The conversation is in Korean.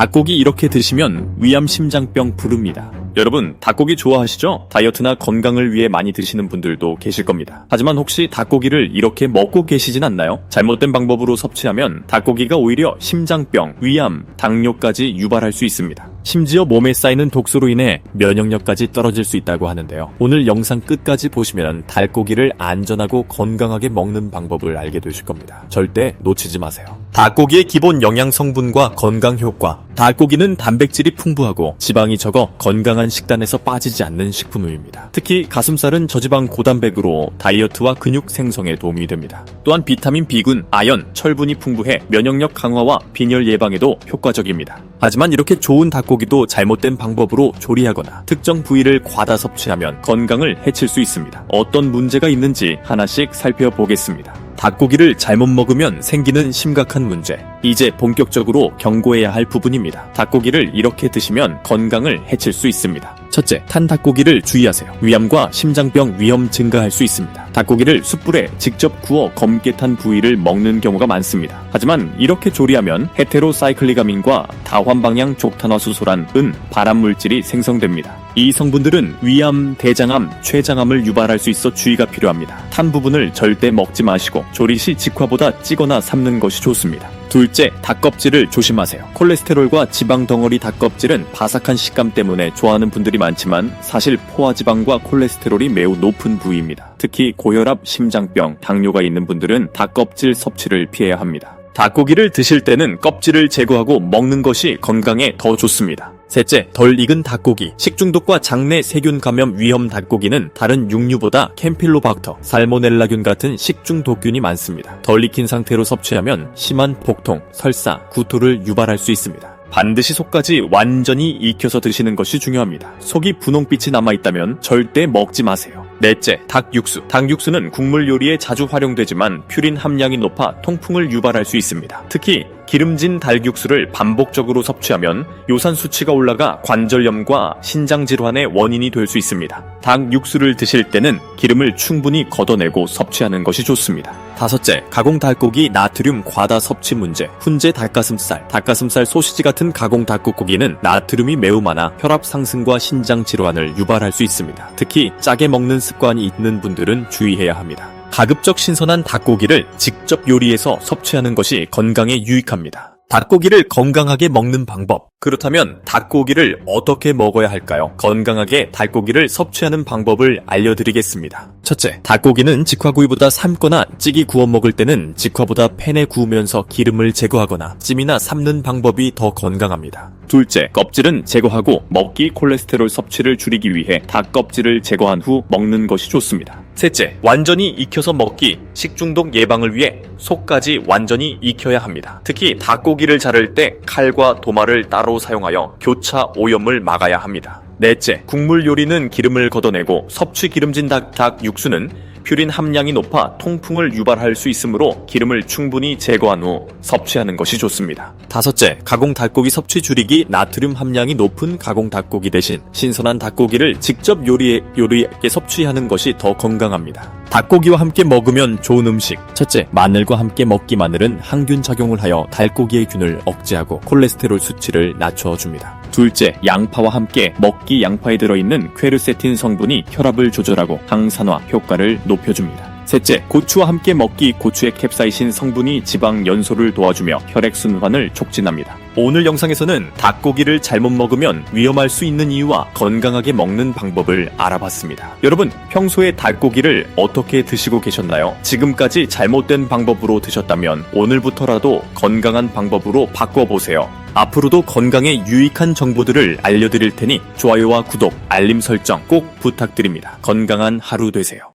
닭고기 이렇게 드시면 위암 심장병 부릅니다. 여러분, 닭고기 좋아하시죠? 다이어트나 건강을 위해 많이 드시는 분들도 계실 겁니다. 하지만 혹시 닭고기를 이렇게 먹고 계시진 않나요? 잘못된 방법으로 섭취하면 닭고기가 오히려 심장병, 위암, 당뇨까지 유발할 수 있습니다. 심지어 몸에 쌓이는 독소로 인해 면역력까지 떨어질 수 있다고 하는데요. 오늘 영상 끝까지 보시면 닭고기를 안전하고 건강하게 먹는 방법을 알게 되실 겁니다. 절대 놓치지 마세요. 닭고기의 기본 영양 성분과 건강 효과. 닭고기는 단백질이 풍부하고 지방이 적어 건강한 식단에서 빠지지 않는 식품입니다. 특히 가슴살은 저지방 고단백으로 다이어트와 근육 생성에 도움이 됩니다. 또한 비타민 B군, 아연, 철분이 풍부해 면역력 강화와 빈혈 예방에도 효과적입니다. 하지만 이렇게 좋은 닭고기도 잘못된 방법으로 조리하거나 특정 부위를 과다 섭취하면 건강을 해칠 수 있습니다. 어떤 문제가 있는지 하나씩 살펴보겠습니다. 닭고기를 잘못 먹으면 생기는 심각한 문제. 이제 본격적으로 경고해야 할 부분입니다. 닭고기를 이렇게 드시면 건강을 해칠 수 있습니다. 첫째, 탄 닭고기를 주의하세요. 위암과 심장병 위험 증가할 수 있습니다. 닭고기를 숯불에 직접 구워 검게 탄 부위를 먹는 경우가 많습니다. 하지만 이렇게 조리하면 헤테로사이클리가민과 다환방향 족탄화수소란 발암물질이 생성됩니다. 이 성분들은 위암, 대장암, 췌장암을 유발할 수 있어 주의가 필요합니다. 탄 부분을 절대 먹지 마시고 조리 시 직화보다 찌거나 삶는 것이 좋습니다. 둘째, 닭껍질을 조심하세요. 콜레스테롤과 지방 덩어리 닭껍질은 바삭한 식감 때문에 좋아하는 분들이 많지만 사실 포화지방과 콜레스테롤이 매우 높은 부위입니다. 특히 고혈압, 심장병, 당뇨가 있는 분들은 닭껍질 섭취를 피해야 합니다. 닭고기를 드실 때는 껍질을 제거하고 먹는 것이 건강에 더 좋습니다. 셋째, 덜 익은 닭고기. 식중독과 장내 세균 감염 위험 닭고기는 다른 육류보다 캠필로박터, 살모넬라균 같은 식중독균이 많습니다. 덜 익힌 상태로 섭취하면 심한 복통, 설사, 구토를 유발할 수 있습니다. 반드시 속까지 완전히 익혀서 드시는 것이 중요합니다. 속이 분홍빛이 남아있다면 절대 먹지 마세요. 넷째, 닭육수. 닭육수는 국물 요리에 자주 활용되지만 퓨린 함량이 높아 통풍을 유발할 수 있습니다. 특히 기름진 닭육수를 반복적으로 섭취하면 요산 수치가 올라가 관절염과 신장 질환의 원인이 될 수 있습니다. 닭육수를 드실 때는 기름을 충분히 걷어내고 섭취하는 것이 좋습니다. 다섯째, 가공 닭고기 나트륨 과다 섭취 문제. 훈제 닭가슴살, 닭가슴살 소시지 같은 가공 닭고기는 나트륨이 매우 많아 혈압 상승과 신장 질환을 유발할 수 있습니다. 특히 짜게 먹는 습관이 있는 분들은 주의해야 합니다. 가급적 신선한 닭고기를 직접 요리해서 섭취하는 것이 건강에 유익합니다. 닭고기를 건강하게 먹는 방법. 그렇다면 닭고기를 어떻게 먹어야 할까요? 건강하게 닭고기를 섭취하는 방법을 알려드리겠습니다. 첫째, 닭고기는 직화구이보다 삶거나 찌개 구워 먹을 때는 직화보다 팬에 구우면서 기름을 제거하거나 찜이나 삶는 방법이 더 건강합니다. 둘째, 껍질은 제거하고 먹기 콜레스테롤 섭취를 줄이기 위해 닭 껍질을 제거한 후 먹는 것이 좋습니다. 셋째, 완전히 익혀서 먹기. 식중독 예방을 위해 속까지 완전히 익혀야 합니다. 특히 닭고기를 자를 때 칼과 도마를 따로 사용하여 교차 오염을 막아야 합니다. 넷째, 국물 요리는 기름을 걷어내고 섭취 기름진 닭 육수는 퓨린 함량이 높아 통풍을 유발할 수 있으므로 기름을 충분히 제거한 후 섭취하는 것이 좋습니다. 다섯째, 가공 닭고기 섭취 줄이기. 나트륨 함량이 높은 가공 닭고기 대신 신선한 닭고기를 직접 요리에 섭취하는 것이 더 건강합니다. 닭고기와 함께 먹으면 좋은 음식. 첫째, 마늘과 함께 먹기. 마늘은 항균 작용을 하여 닭고기의 균을 억제하고 콜레스테롤 수치를 낮춰줍니다. 둘째, 양파와 함께 먹기. 양파에 들어있는 퀘르세틴 성분이 혈압을 조절하고 항산화 효과를 높여줍니다. 셋째, 고추와 함께 먹기. 고추의 캡사이신 성분이 지방 연소를 도와주며 혈액순환을 촉진합니다. 오늘 영상에서는 닭고기를 잘못 먹으면 위험할 수 있는 이유와 건강하게 먹는 방법을 알아봤습니다. 여러분, 평소에 닭고기를 어떻게 드시고 계셨나요? 지금까지 잘못된 방법으로 드셨다면 오늘부터라도 건강한 방법으로 바꿔보세요. 앞으로도 건강에 유익한 정보들을 알려드릴 테니 좋아요와 구독, 알림 설정 꼭 부탁드립니다. 건강한 하루 되세요.